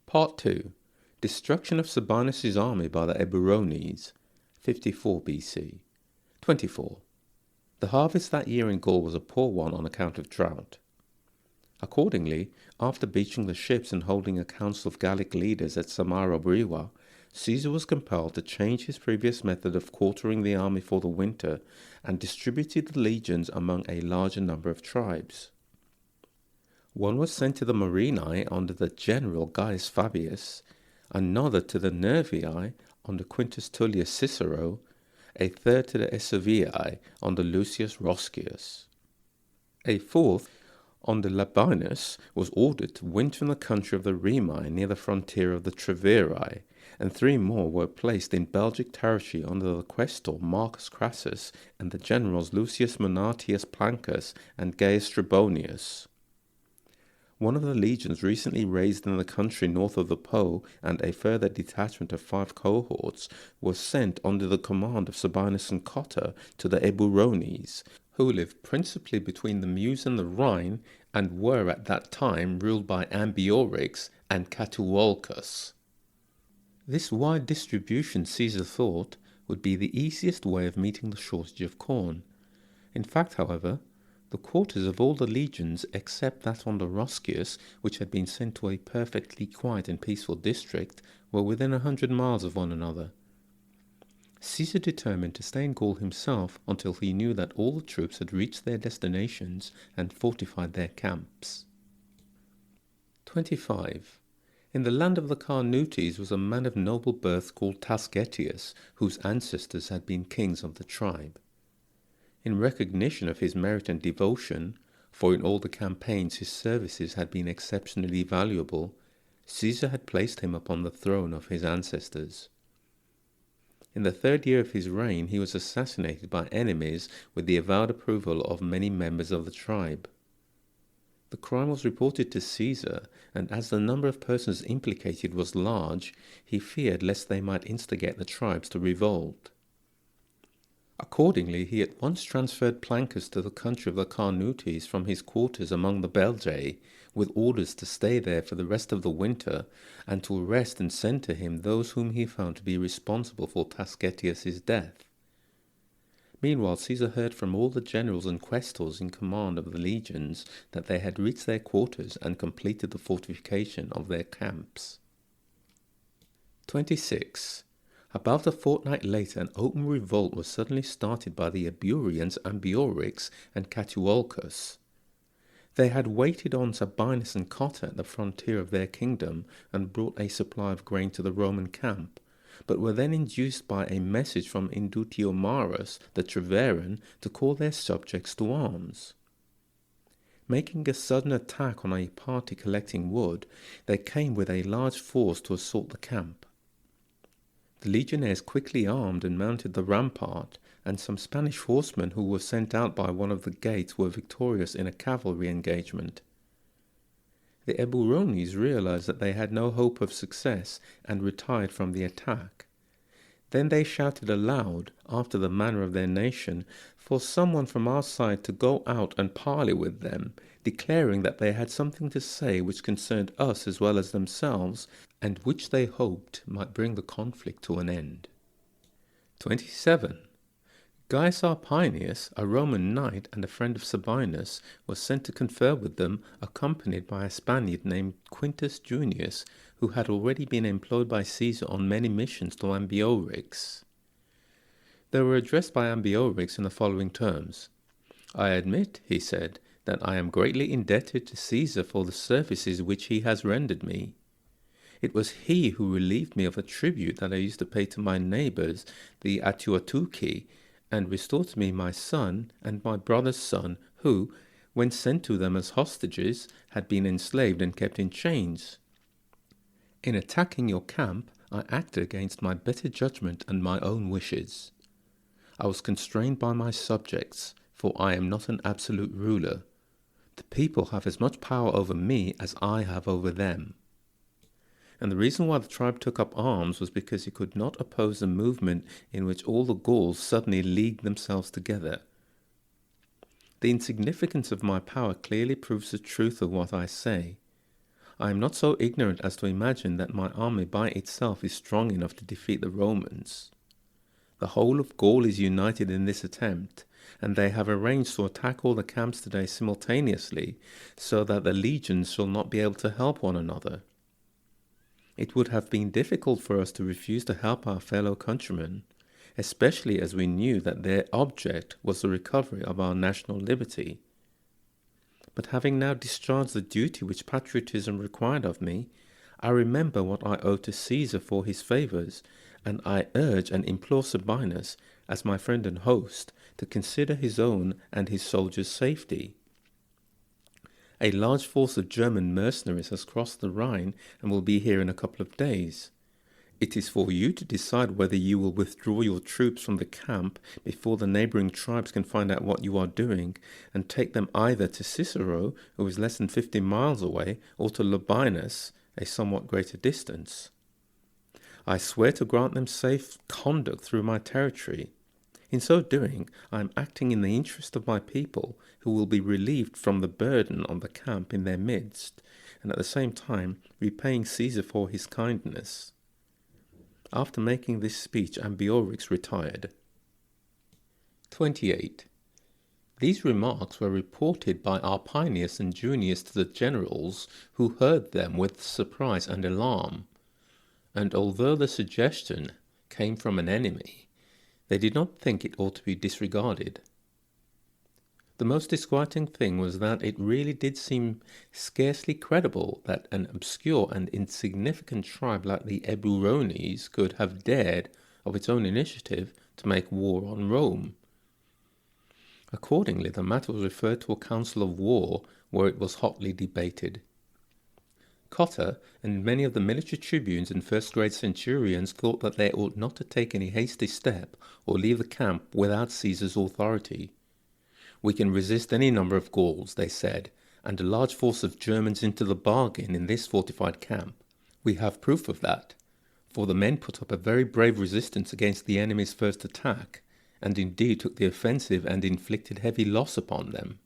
Part 2. Destruction of Sabinus' army by the Eburones, 54 BC. 24. The harvest that year in Gaul was a poor one on account of drought. Accordingly, after beaching the ships and holding a council of Gallic leaders at Samara, Caesar was compelled to change his previous method of quartering the army for the winter and distributed the legions among a larger number of tribes. One was sent to the Morini under the general Gaius Fabius, another to the Nervii under Quintus Tullius Cicero, a third to the Esuvii under Lucius Roscius. A fourth, under Sabinus, was ordered to winter in the country of the Rhine near the frontier of the Treveri, and 3 more were placed in Belgic territory under the quaestor Marcus Crassus and the generals Lucius Monatius Plancus and Gaius Trebonius. One of the legions recently raised in the country north of the Po, and a further detachment of 5 cohorts, was sent under the command of Sabinus and Cotta to the Eburones, who lived principally between the Meuse and the Rhine, and were at that time ruled by Ambiorix and Catuolcus. This wide distribution, Caesar thought, would be the easiest way of meeting the shortage of corn. In fact, however, the quarters of all the legions, except that under Roscius, which had been sent to a perfectly quiet and peaceful district, were within 100 miles of one another. Caesar determined to stay in Gaul himself until he knew that all the troops had reached their destinations and fortified their camps. 25. In the land of the Carnutes was a man of noble birth called Tasgetius, whose ancestors had been kings of the tribe. In recognition of his merit and devotion, for in all the campaigns his services had been exceptionally valuable, Caesar had placed him upon the throne of his ancestors. In the 3rd year of his reign he was assassinated by enemies with the avowed approval of many members of the tribe. The crime was reported to Caesar, and as the number of persons implicated was large, he feared lest they might instigate the tribes to revolt. Accordingly, he at once transferred Plancus to the country of the Carnutes from his quarters among the Belgae, with orders to stay there for the rest of the winter, and to arrest and send to him those whom he found to be responsible for Tasgetius' death. Meanwhile, Caesar heard from all the generals and quaestors in command of the legions that they had reached their quarters and completed the fortification of their camps. 26. About a fortnight later, an open revolt was suddenly started by the Eburones, Ambiorix, and Catuolcus. They had waited on Sabinus and Cotta at the frontier of their kingdom and brought a supply of grain to the Roman camp, but were then induced by a message from Indutiomarus, the Treveran, to call their subjects to arms. Making a sudden attack on a party collecting wood, they came with a large force to assault the camp. The legionaries quickly armed and mounted the rampart, and some Spanish horsemen who were sent out by one of the gates were victorious in a cavalry engagement. The Eburones realized that they had no hope of success and retired from the attack. Then they shouted aloud, after the manner of their nation, for someone from our side to go out and parley with them, declaring that they had something to say which concerned us as well as themselves, and which they hoped might bring the conflict to an end. 27. Gaius Arpinius, a Roman knight and a friend of Sabinus, was sent to confer with them, accompanied by a Spaniard named Quintus Junius, who had already been employed by Caesar on many missions to Ambiorix. They were addressed by Ambiorix in the following terms. "I admit," he said, "that I am greatly indebted to Caesar for the services which he has rendered me. It was he who relieved me of a tribute that I used to pay to my neighbours, the Atuatuci, and restored to me my son and my brother's son, who, when sent to them as hostages, had been enslaved and kept in chains. In attacking your camp, I acted against my better judgment and my own wishes. I was constrained by my subjects, for I am not an absolute ruler. The people have as much power over me as I have over them." And the reason why the tribe took up arms was because he could not oppose a movement in which all the Gauls suddenly leagued themselves together. The insignificance of my power clearly proves the truth of what I say. I am not so ignorant as to imagine that my army by itself is strong enough to defeat the Romans. The whole of Gaul is united in this attempt, and they have arranged to attack all the camps today simultaneously, so that the legions shall not be able to help one another. It would have been difficult for us to refuse to help our fellow countrymen, especially as we knew that their object was the recovery of our national liberty. But having now discharged the duty which patriotism required of me, I remember what I owe to Caesar for his favours, and I urge and implore Sabinus, as my friend and host, to consider his own and his soldiers' safety. A large force of German mercenaries has crossed the Rhine and will be here in a couple of days. It is for you to decide whether you will withdraw your troops from the camp before the neighbouring tribes can find out what you are doing, and take them either to Cicero, who is less than 50 miles away, or to Sabinus, a somewhat greater distance. I swear to grant them safe conduct through my territory. In so doing, I am acting in the interest of my people, who will be relieved from the burden of the camp in their midst, and at the same time repaying Caesar for his kindness. After making this speech, Ambiorix retired. 28. These remarks were reported by Arpinius and Junius to the generals, who heard them with surprise and alarm. And although the suggestion came from an enemy, they did not think it ought to be disregarded. The most disquieting thing was that it really did seem scarcely credible that an obscure and insignificant tribe like the Eburones could have dared, of its own initiative, to make war on Rome. Accordingly, the matter was referred to a council of war, where it was hotly debated. Cotta and many of the military tribunes and first-grade centurions thought that they ought not to take any hasty step or leave the camp without Caesar's authority. We can resist any number of Gauls, they said, and a large force of Germans into the bargain in this fortified camp. We have proof of that, for the men put up a very brave resistance against the enemy's first attack, and indeed took the offensive and inflicted heavy loss upon them.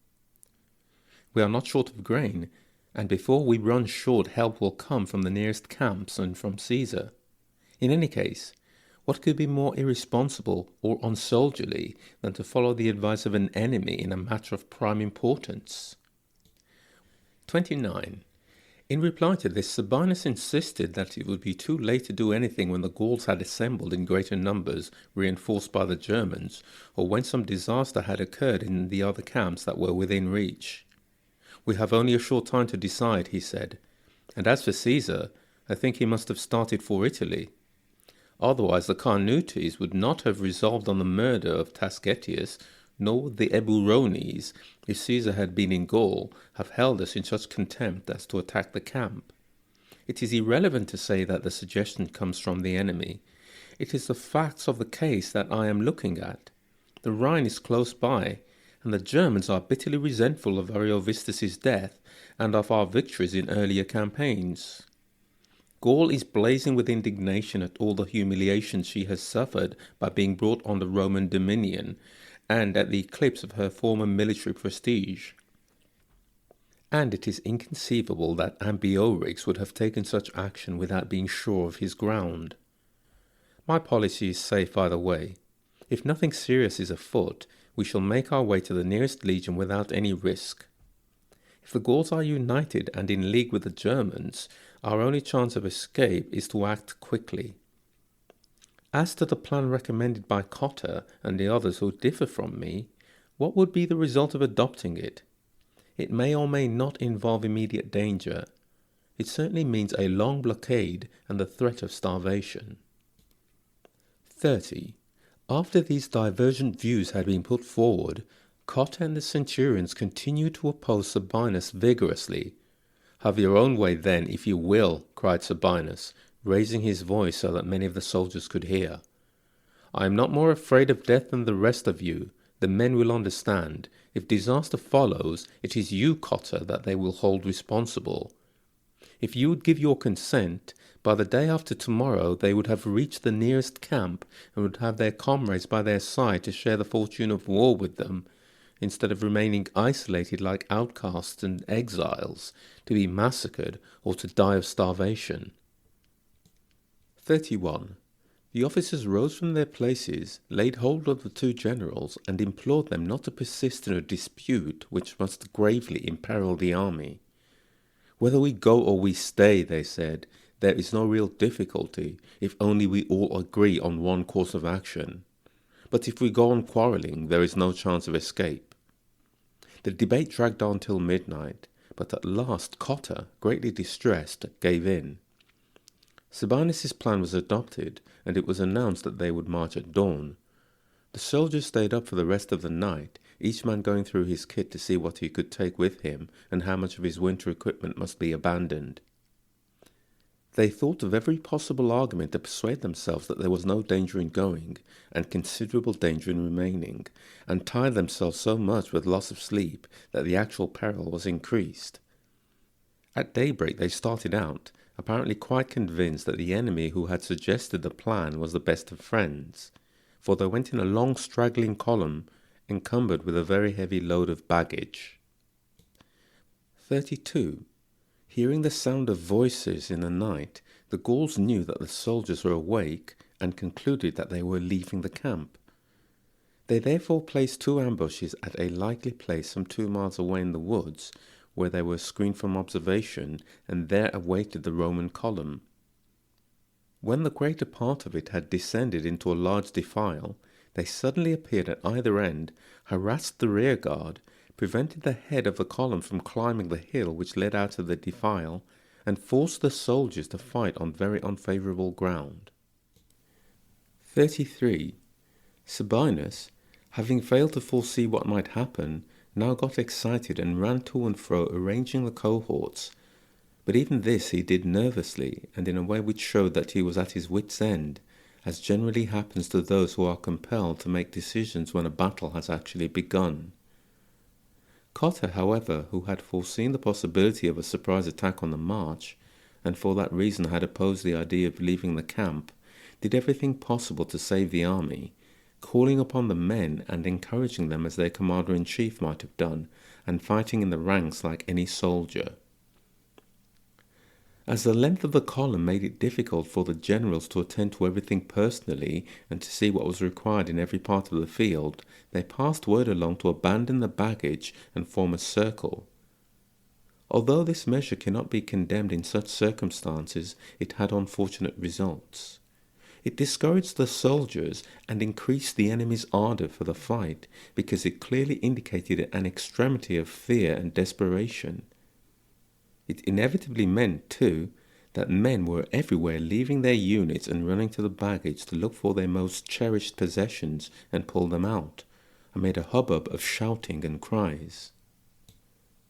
We are not short of grain, and before we run short help will come from the nearest camps and from Caesar. In any case, what could be more irresponsible or unsoldierly than to follow the advice of an enemy in a matter of prime importance? 29. In reply to this, Sabinus insisted that it would be too late to do anything when the Gauls had assembled in greater numbers, reinforced by the Germans, or when some disaster had occurred in the other camps that were within reach. We have only a short time to decide, he said, and as for Caesar, I think he must have started for Italy. Otherwise the Carnutes would not have resolved on the murder of Tasgetius, nor would the Eburones, if Caesar had been in Gaul, have held us in such contempt as to attack the camp. It is irrelevant to say that the suggestion comes from the enemy. It is the facts of the case that I am looking at. The Rhine is close by, and the Germans are bitterly resentful of Ariovistus' death and of our victories in earlier campaigns. Gaul is blazing with indignation at all the humiliation she has suffered by being brought under Roman dominion, and at the eclipse of her former military prestige. And it is inconceivable that Ambiorix would have taken such action without being sure of his ground. My policy is safe either way. If nothing serious is afoot, we shall make our way to the nearest legion without any risk. If the Gauls are united and in league with the Germans, our only chance of escape is to act quickly. As to the plan recommended by Cotta and the others who differ from me, what would be the result of adopting it? It may or may not involve immediate danger. It certainly means a long blockade and the threat of starvation. 30. After these divergent views had been put forward, Cotta and the centurions continued to oppose Sabinus vigorously. "Have your own way then, if you will," cried Sabinus, raising his voice so that many of the soldiers could hear. "I am not more afraid of death than the rest of you. The men will understand. If disaster follows, it is you, Cotta, that they will hold responsible. If you would give your consent, by the day after tomorrow they would have reached the nearest camp and would have their comrades by their side to share the fortune of war with them, instead of remaining isolated like outcasts and exiles, to be massacred or to die of starvation. 31. The officers rose from their places, laid hold of the two generals, and implored them not to persist in a dispute which must gravely imperil the army. "Whether we go or we stay," they said, "there is no real difficulty, if only we all agree on one course of action. But if we go on quarrelling, there is no chance of escape." The debate dragged on till midnight, but at last Cotta, greatly distressed, gave in. Sabinus's plan was adopted, and it was announced that they would march at dawn. The soldiers stayed up for the rest of the night, each man going through his kit to see what he could take with him and how much of his winter equipment must be abandoned. They thought of every possible argument to persuade themselves that there was no danger in going, and considerable danger in remaining, and tired themselves so much with loss of sleep that the actual peril was increased. At daybreak they started out, apparently quite convinced that the enemy who had suggested the plan was the best of friends, for they went in a long straggling column, encumbered with a very heavy load of baggage. 32. Hearing the sound of voices in the night, the Gauls knew that the soldiers were awake, and concluded that they were leaving the camp. They therefore placed two ambushes at a likely place some 2 miles away in the woods, where they were screened from observation, and there awaited the Roman column. When the greater part of it had descended into a large defile, they suddenly appeared at either end, harassed the rear guard, prevented the head of the column from climbing the hill which led out of the defile, and forced the soldiers to fight on very unfavourable ground. 33. Sabinus, having failed to foresee what might happen, now got excited and ran to and fro arranging the cohorts, but even this he did nervously and in a way which showed that he was at his wits' end, as generally happens to those who are compelled to make decisions when a battle has actually begun. Cotta, however, who had foreseen the possibility of a surprise attack on the march, and for that reason had opposed the idea of leaving the camp, did everything possible to save the army, calling upon the men and encouraging them as their commander-in-chief might have done, and fighting in the ranks like any soldier. As the length of the column made it difficult for the generals to attend to everything personally and to see what was required in every part of the field, they passed word along to abandon the baggage and form a circle. Although this measure cannot be condemned in such circumstances, it had unfortunate results. It discouraged the soldiers and increased the enemy's ardour for the fight, because it clearly indicated an extremity of fear and desperation. It inevitably meant, too, that men were everywhere leaving their units and running to the baggage to look for their most cherished possessions and pull them out, amid a hubbub of shouting and cries.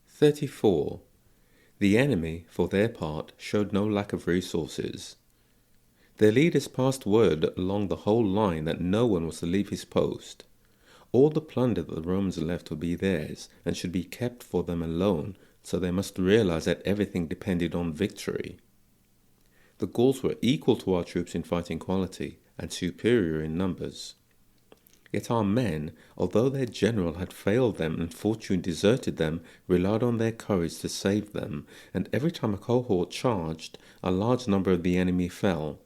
34. The enemy, for their part, showed no lack of resources. Their leaders passed word along the whole line that no one was to leave his post. All the plunder that the Romans left would be theirs, and should be kept for them alone, so they must realize that everything depended on victory. The Gauls were equal to our troops in fighting quality, and superior in numbers. Yet our men, although their general had failed them and fortune deserted them, relied on their courage to save them, and every time a cohort charged, a large number of the enemy fell.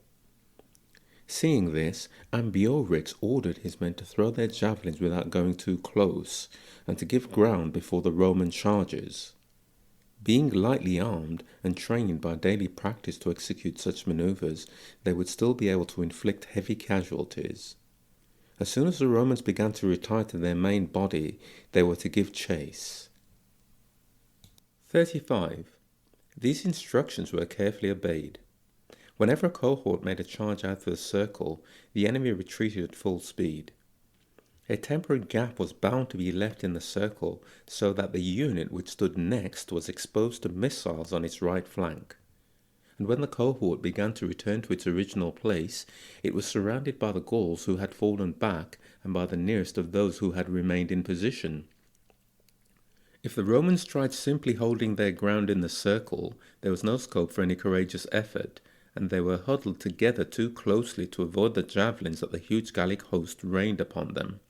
Seeing this, Eburones ordered his men to throw their javelins without going too close, and to give ground before the Roman charges. Being lightly armed and trained by daily practice to execute such maneuvers, they would still be able to inflict heavy casualties. As soon as the Romans began to retire to their main body, they were to give chase. 35. These instructions were carefully obeyed. Whenever a cohort made a charge out of the circle, the enemy retreated at full speed. A temporary gap was bound to be left in the circle so that the unit which stood next was exposed to missiles on its right flank. And when the cohort began to return to its original place, it was surrounded by the Gauls who had fallen back and by the nearest of those who had remained in position. If the Romans tried simply holding their ground in the circle, there was no scope for any courageous effort, and they were huddled together too closely to avoid the javelins that the huge Gallic host rained upon them.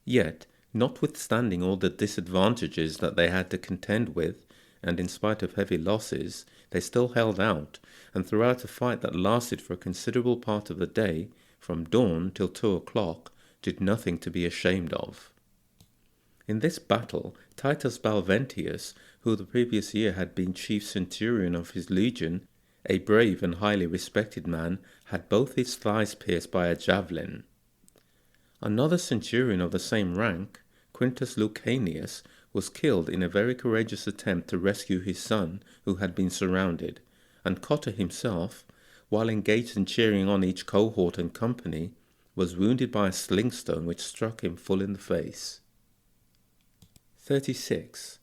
Yet, Notwithstanding all the disadvantages that they had to contend with, and in spite of heavy losses, they still held out, and throughout a fight that lasted for a considerable part of the day, from dawn till 2 o'clock, did nothing to be ashamed of. In this battle, Titus Balventius, who the previous year had been chief centurion of his legion, a brave and highly respected man, had both his thighs pierced by a javelin. Another centurion of the same rank, Quintus Lucanius, was killed in a very courageous attempt to rescue his son, who had been surrounded, and Cotta himself, while engaged in cheering on each cohort and company, was wounded by a sling stone which struck him full in the face. 36.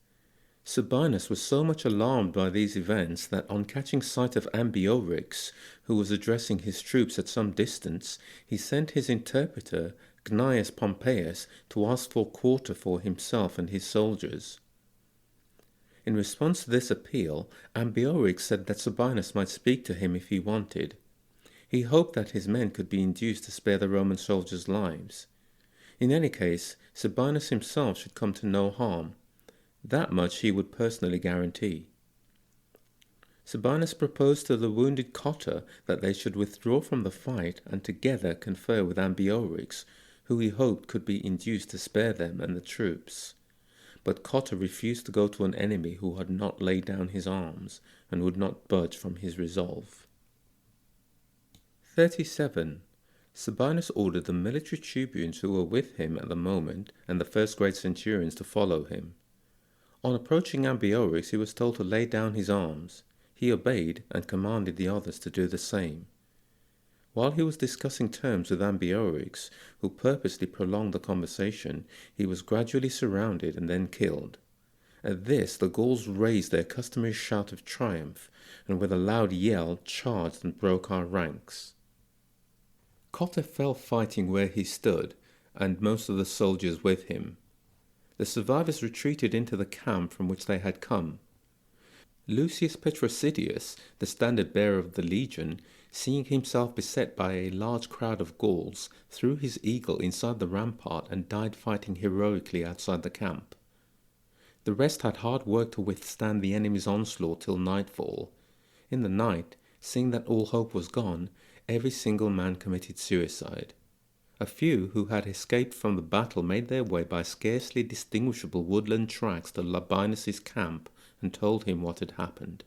Sabinus was so much alarmed by these events that on catching sight of Ambiorix, who was addressing his troops at some distance, he sent his interpreter, Gnaeus Pompeius, to ask for quarter for himself and his soldiers. In response to this appeal, Ambiorix said that Sabinus might speak to him if he wanted. He hoped that his men could be induced to spare the Roman soldiers' lives. In any case, Sabinus himself should come to no harm. That much he would personally guarantee. Sabinus proposed to the wounded Cotta that they should withdraw from the fight and together confer with Ambiorix, who he hoped could be induced to spare them and the troops. But Cotta refused to go to an enemy who had not laid down his arms and would not budge from his resolve. 37. Sabinus ordered the military tribunes who were with him at the moment and the first-grade centurions to follow him. On approaching Ambiorix, he was told to lay down his arms. He obeyed and commanded the others to do the same. While he was discussing terms with Ambiorix, who purposely prolonged the conversation, he was gradually surrounded and then killed. At this, the Gauls raised their customary shout of triumph, and with a loud yell charged and broke our ranks. Cotta fell fighting where he stood, and most of the soldiers with him. The survivors retreated into the camp from which they had come. Lucius Petrosidius, the standard-bearer of the legion, seeing himself beset by a large crowd of Gauls, threw his eagle inside the rampart and died fighting heroically outside the camp. The rest had hard work to withstand the enemy's onslaught till nightfall. In the night, seeing that all hope was gone, every single man committed suicide. A few who had escaped from the battle made their way by scarcely distinguishable woodland tracks to Labienus's camp and told him what had happened.